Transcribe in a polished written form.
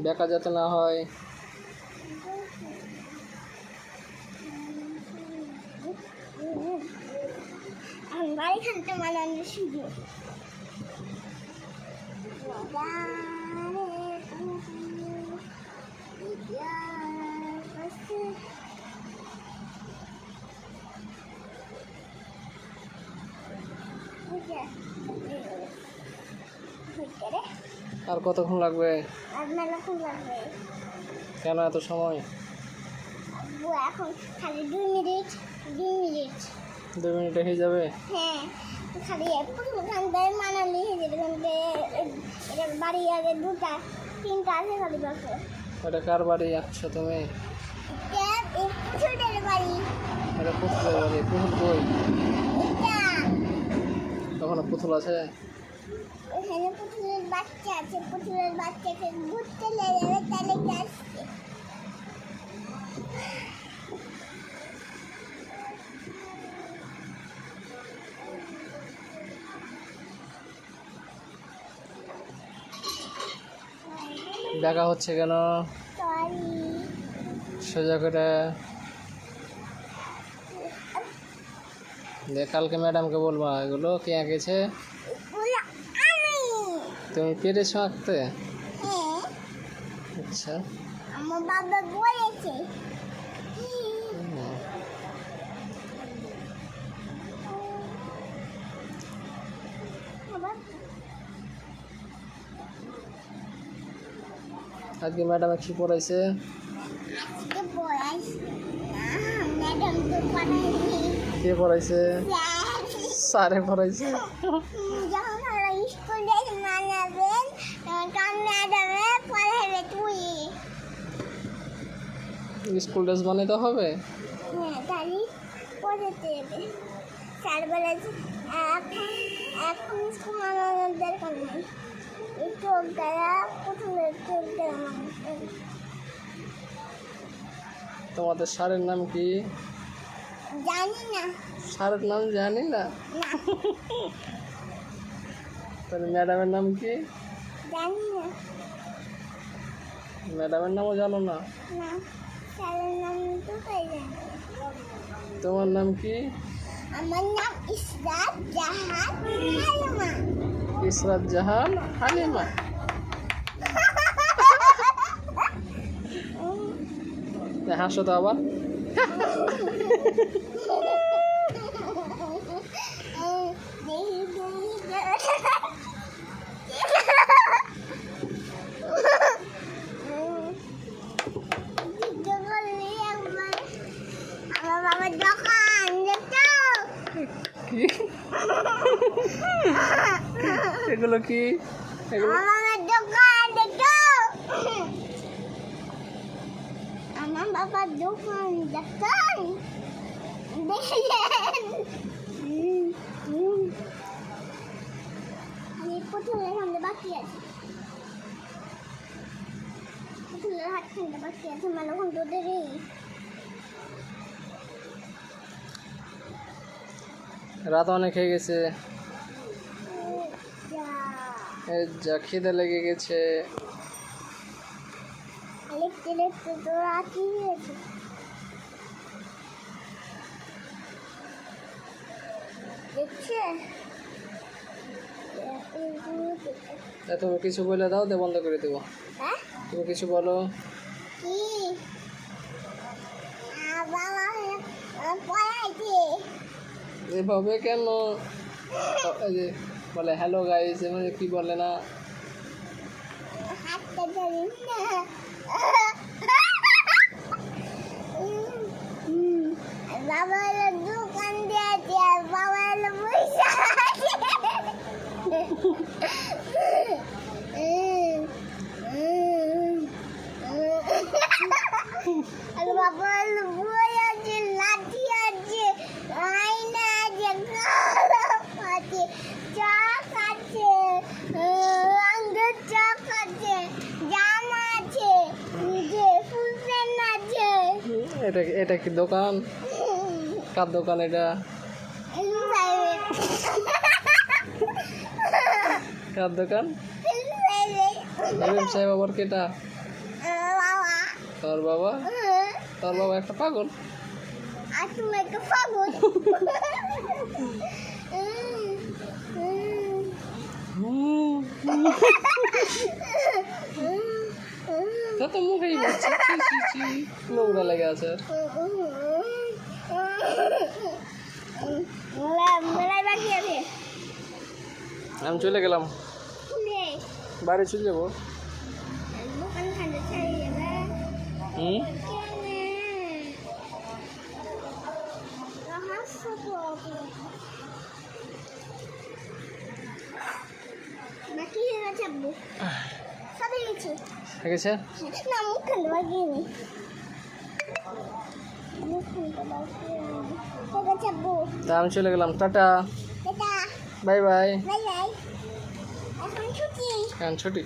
বেকা যাতে না হয়। বাড়িখানটা বানানো শুধু আর কতক্ষণ লাগবে? কেন এত সময়? এখন খালি 2 মিনিট 2 মিনিট 2 মিনিটে হয়ে যাবে? হ্যাঁ, খালি প্রথমখানটায় মানালি এটা বাড়ি আগে 2টা 3টা আছে খালি বাসে। এটা কার বাড়ি আছো তুমি? পুতুলের বাড়ি। এটা পুতুলের বাড়ি। পুতুল কই? এটা তখন পুতুল আছে? ওখানে পুতুলের বাচ্চা আছে। পুতুলের বাচ্চাকে ঘুরতে লেগে যাবে তাহলে আসছে। দেখা হচ্ছে কেন? সোজা করে কালকে ম্যাডামকে বলবা এগুলো কে আঁকেছে। তুমি পেরেছো আঁকতে? আচ্ছা, আমার বাবা বলেছে। আজকে ম্যাডামে কি পড়াইছে? আজকে পড়াইছে ম্যাডাম তো পড়ায়নি। কে পড়াইছে? স্যারে পড়াইছে। যখন আমরা স্কুলে মানাবেন তখন ম্যাডামে পড়াবে। তুই স্কুল ড্রেস বানাইতে হবে? হ্যাঁ, তাহলে পড়াতে হবে। স্যার বলেছে এখন স্কুল মানানোর দরকার নেই। একটু দ্বারা প্রথমে তোমাদের স্যারের নাম কি? জানি না। স্যারের নাম জানি না? তাহলে ম্যাডামের নাম কি? জানি না। ম্যাডামের নামও জানো না? না, স্যারের নাম তো তাই জানি। তোমার নাম কি? আমার নাম ইসরাত জাহান হালিমা। ইসরাত জাহান হালিমা। হাসো তো আবার। আমার বাবার দোকান দেখো। এগুলো কি? এগুলো আমার বাবার দোকান দেখো। আমার বাবার দোকান দেখেন দেখলেন। আমি পুতুলের সামনে বাকি আছে। পুতুলের হাতখানটা বাকি আছে। মানে এখন তোদেরই রাত অনেক হয়ে গেছে। এই যা খিদে লেগে গেছে। দেখতে দেখতে তো রাতই হয়েছে। দেখছে তুমি কিছু বলে দাও, দে বন্ধ করে দেবো। হ্যাঁ, তুমি কিছু বলো। কি বাবা পড়াইছে এভাবে কেন? এই যে বলে হ্যালো গাইস, এভাবে কি বলে না? হাতটা ধরি না। বাবা হলো দোকান দিয়েছে আর বাবা হলো পয়সা আর বাবা হলো বই আছে, লাঠি আছে, আয়না আছে, কলম আছে, চক আছে, রঙের চক আছে, জামা আছে, যে ফুল পেন আছে। এটা কি দোকান? কার দোকান এটা? কার দোকান? এলিম সাহেব আবার কেটা? তোর বাবা একটা পাগল। আর তুমি একটা পাগল। তা তো মুখেই বলছে, নোংরা লেগে আছে। মেলায় বাকি আছে। আমি চলে গেলাম, বাড়ি চলে যাবো। দোকান খান্ডে ছাড়িয়ে যাবে। হুম, বাকি আছে আব্বু, সাথে গেছি ঠিক আছে। না মুখ খান্ডে বাকি নেই, মুখ খান্ডে বাকি ঠিক আছে আব্বু। তা আমি চলে গেলাম, tata, tata, bye bye. Bye bye. এখন ছুটি। এখন ছুটি।